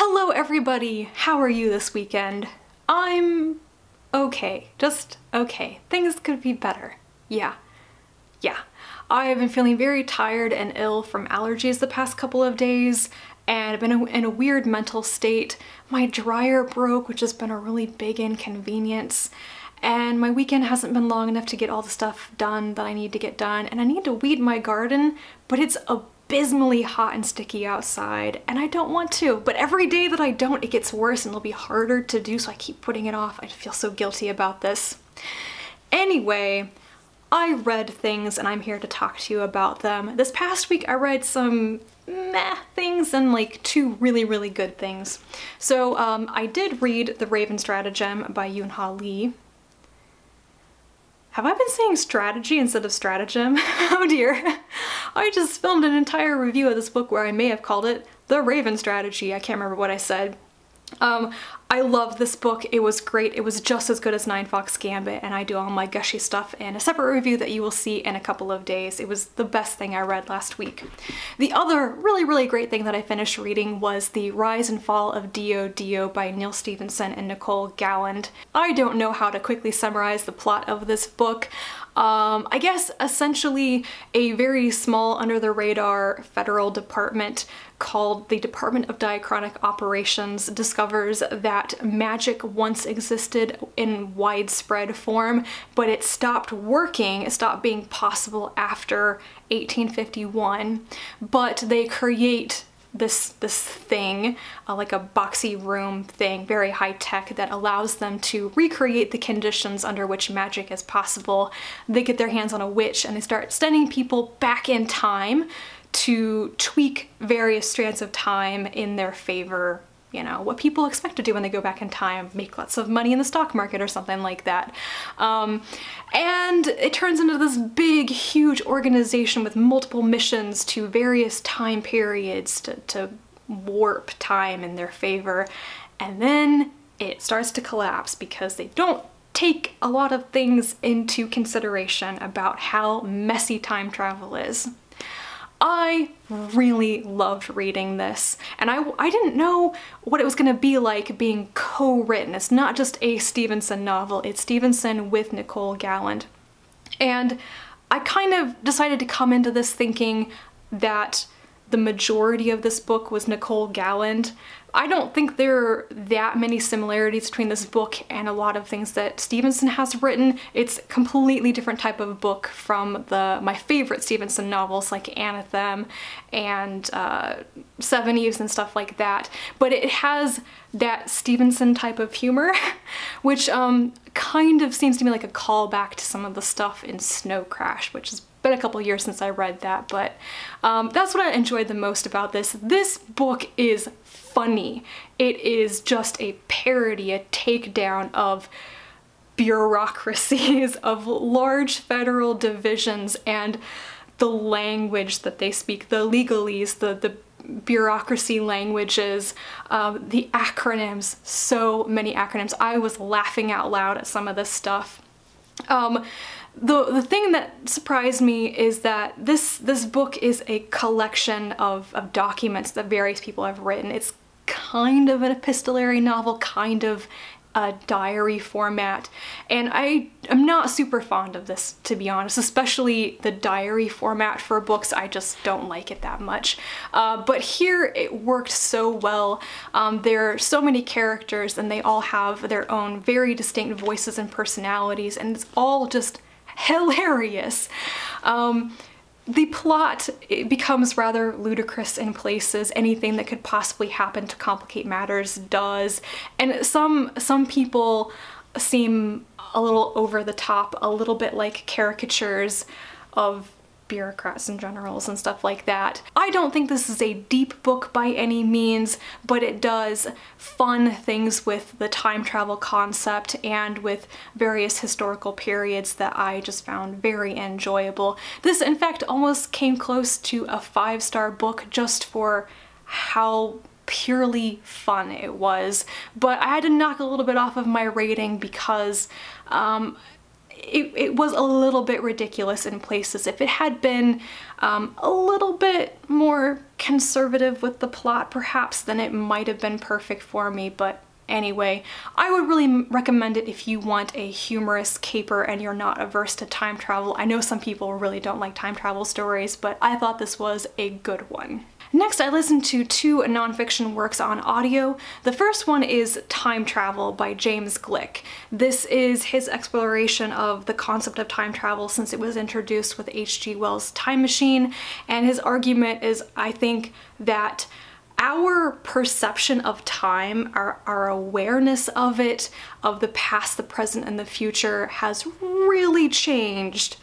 Hello everybody! How are you this weekend? I'm okay. Just okay. Things could be better. Yeah. I have been feeling very tired and ill from allergies the past couple of days, and I've been in a weird mental state. My dryer broke, which has been a really big inconvenience, and my weekend hasn't been long enough to get all the stuff done that I need to get done, and I need to weed my garden, but it's abysmally hot and sticky outside, and I don't want to. But every day that I don't, it gets worse and it'll be harder to do, so I keep putting it off. I feel so guilty about this. Anyway, I read things and I'm here to talk to you about them. This past week I read some meh things and like two really good things. So I did read The Raven Stratagem by Yoon Lee. Have I been saying strategy instead of stratagem? Oh dear. I just filmed an entire review of this book where I may have called it The Raven Strategy. I can't remember what I said. I love this book. It was great. It was just as good as Nine Fox Gambit, and I do all my gushy stuff in a separate review that you will see in a couple of days. It was the best thing I read last week. The other really great thing that I finished reading was The Rise and Fall of D.O.D.O by Neal Stephenson and Nicole Galland. I don't know how to quickly summarize the plot of this book. I guess essentially a very small under-the-radar federal department called the Department of Diachronic Operations discovers that magic once existed in widespread form, but it stopped working, it stopped being possible after 1851, but they create this thing, like a boxy room thing, very high tech, that allows them to recreate the conditions under which magic is possible. They get their hands on a witch and they start sending people back in time to tweak various strands of time in their favor. You know, what people expect to do when they go back in time, make lots of money in the stock market or something like that. And it turns into this big, huge organization with multiple missions to various time periods to warp time in their favor. And then it starts to collapse because they don't take a lot of things into consideration about how messy time travel is. I really loved reading this, and I didn't know what it was going to be like being co-written. It's not just a Stephenson novel, it's Stephenson with Nicole Galland. And I kind of decided to come into this thinking that the majority of this book was Nicole Galland. I don't think there are that many similarities between this book and a lot of things that Stephenson has written. It's a completely different type of book from my favorite Stephenson novels like Anathem and Seven Eves and stuff like that. But it has that Stephenson type of humor, which kind of seems to me like a callback to some of the stuff in Snow Crash, which has been a couple years since I read that, but that's what I enjoyed the most about this. This book is funny. It is just a parody, a takedown of bureaucracies, of large federal divisions, and the language that they speak, the legalese, the bureaucracy languages, the acronyms, so many acronyms. I was laughing out loud at some of this stuff. The thing that surprised me is that this book is a collection of documents that various people have written. It's kind of an epistolary novel, kind of a diary format, and I am not super fond of this, to be honest, especially the diary format for books. I just don't like it that much. But here it worked so well. There are so many characters and they all have their own very distinct voices and personalities, and it's all just hilarious. The plot, it becomes rather ludicrous in places. Anything that could possibly happen to complicate matters does. And some people seem a little over the top, a little bit like caricatures of bureaucrats and generals and stuff like that. I don't think this is a deep book by any means, but it does fun things with the time travel concept and with various historical periods that I just found very enjoyable. This, in fact, almost came close to a 5-star book just for how purely fun it was, but I had to knock a little bit off of my rating because it was a little bit ridiculous in places. If it had been a little bit more conservative with the plot perhaps, then it might have been perfect for me, but anyway, I would really recommend it if you want a humorous caper and you're not averse to time travel. I know some people really don't like time travel stories, but I thought this was a good one. Next, I listened to 2 nonfiction works on audio. The first one is Time Travel by James Gleick. This is his exploration of the concept of time travel since it was introduced with H.G. Wells' Time Machine, and his argument is, I think, that our perception of time, our awareness of it, of the past, the present, and the future has really changed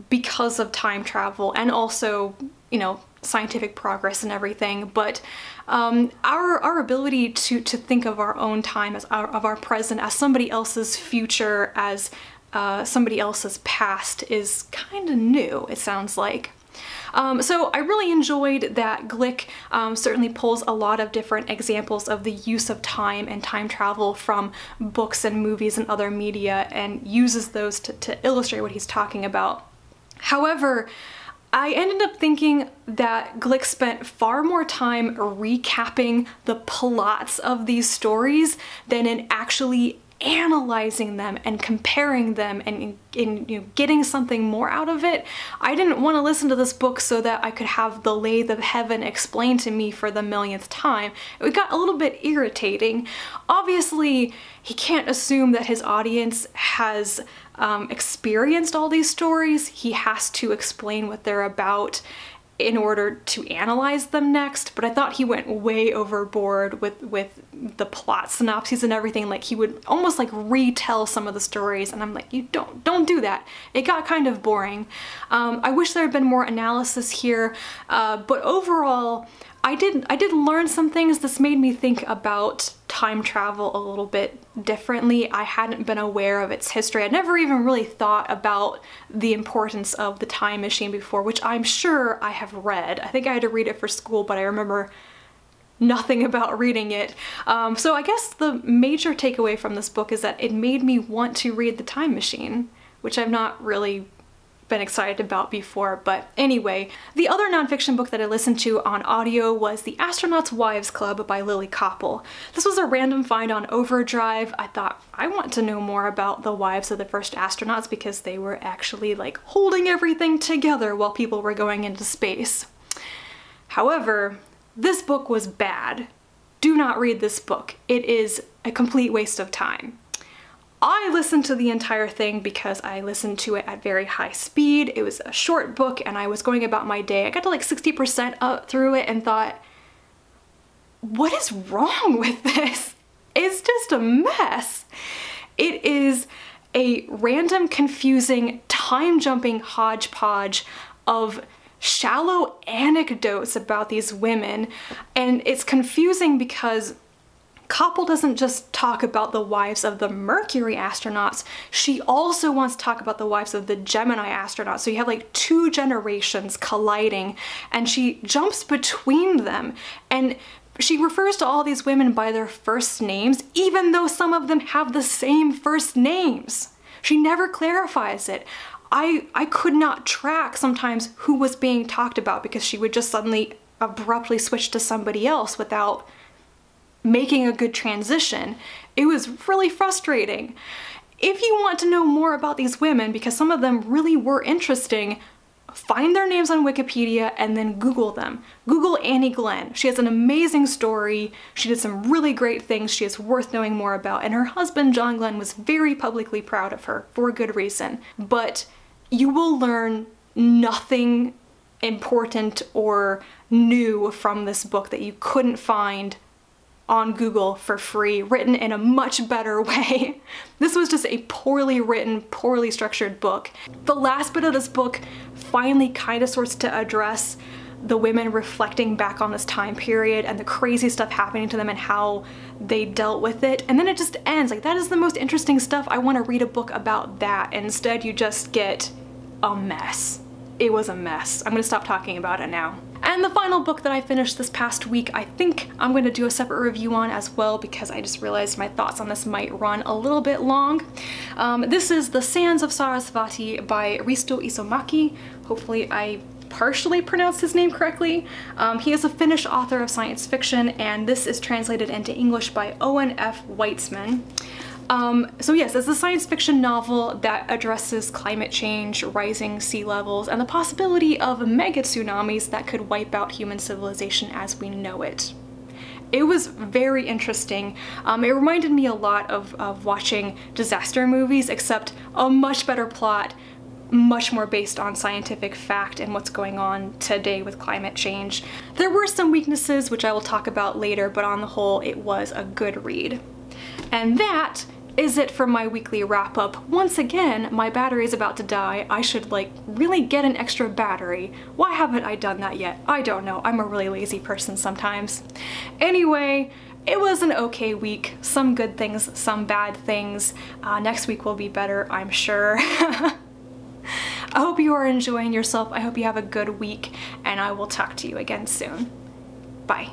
because of time travel and also, you know, scientific progress and everything, but our ability to think of our own time as our present as somebody else's future, as somebody else's past is kind of new, it sounds like. So I really enjoyed that Gleick certainly pulls a lot of different examples of the use of time and time travel from books and movies and other media and uses those to illustrate what he's talking about. However, I ended up thinking that Gleick spent far more time recapping the plots of these stories than in actually analyzing them and comparing them and you know, getting something more out of it. I didn't want to listen to this book so that I could have the lathe of heaven explained to me for the millionth time. It got a little bit irritating. Obviously, he can't assume that his audience has experienced all these stories. He has to explain what they're about in order to analyze them next, but I thought he went way overboard with the plot synopses and everything. Like, he would almost like retell some of the stories, and I'm like, you don't do that. It got kind of boring. I wish there had been more analysis here, but overall, I did learn some things. This made me think about time travel a little bit differently. I hadn't been aware of its history. I'd never even really thought about the importance of the time machine before, which I'm sure I have read. I think I had to read it for school, but I remember nothing about reading it. So I guess the major takeaway from this book is that it made me want to read The Time Machine, which I've not really been excited about before. But anyway, the other nonfiction book that I listened to on audio was The Astronaut's Wives Club by Lily Koppel. This was a random find on Overdrive. I thought, I want to know more about the wives of the first astronauts because they were actually like holding everything together while people were going into space. However, this book was bad. Do not read this book. It is a complete waste of time. I listened to the entire thing because I listened to it at very high speed. It was a short book and I was going about my day. I got to like 60% up through it and thought, what is wrong with this? It's just a mess. It is a random, confusing, time-jumping hodgepodge of shallow anecdotes about these women, and it's confusing because Koppel doesn't just talk about the wives of the Mercury astronauts, she also wants to talk about the wives of the Gemini astronauts. So you have like 2 generations colliding, and she jumps between them, and she refers to all these women by their first names, even though some of them have the same first names. She never clarifies it. I could not track sometimes who was being talked about because she would just suddenly abruptly switch to somebody else without making a good transition. It was really frustrating. If you want to know more about these women, because some of them really were interesting, find their names on Wikipedia and then Google them. Google Annie Glenn. She has an amazing story. She did some really great things she is worth knowing more about, and her husband John Glenn was very publicly proud of her for good reason. But you will learn nothing important or new from this book that you couldn't find on Google for free, written in a much better way. This was just a poorly written, poorly structured book. The last bit of this book finally kind of sorts to address the women reflecting back on this time period and the crazy stuff happening to them and how they dealt with it. And then it just ends. Like, that is the most interesting stuff. I want to read a book about that. And instead you just get a mess. It was a mess. I'm gonna stop talking about it now. And the final book that I finished this past week, I think I'm going to do a separate review on as well, because I just realized my thoughts on this might run a little bit long. This is The Sands of Sarasvati by Risto Isomäki. Hopefully I partially pronounced his name correctly. He is a Finnish author of science fiction, and this is translated into English by Owen F. Witesman. So yes, it's a science fiction novel that addresses climate change, rising sea levels, and the possibility of mega tsunamis that could wipe out human civilization as we know it. It was very interesting. It reminded me a lot of watching disaster movies, except a much better plot, much more based on scientific fact and what's going on today with climate change. There were some weaknesses, which I will talk about later, but on the whole, it was a good read. And that is it for my weekly wrap-up. Once again, my battery is about to die. I should like really get an extra battery. Why haven't I done that yet? I don't know. I'm a really lazy person sometimes. Anyway, it was an okay week. Some good things, some bad things. Next week will be better, I'm sure. I hope you are enjoying yourself. I hope you have a good week, and I will talk to you again soon. Bye.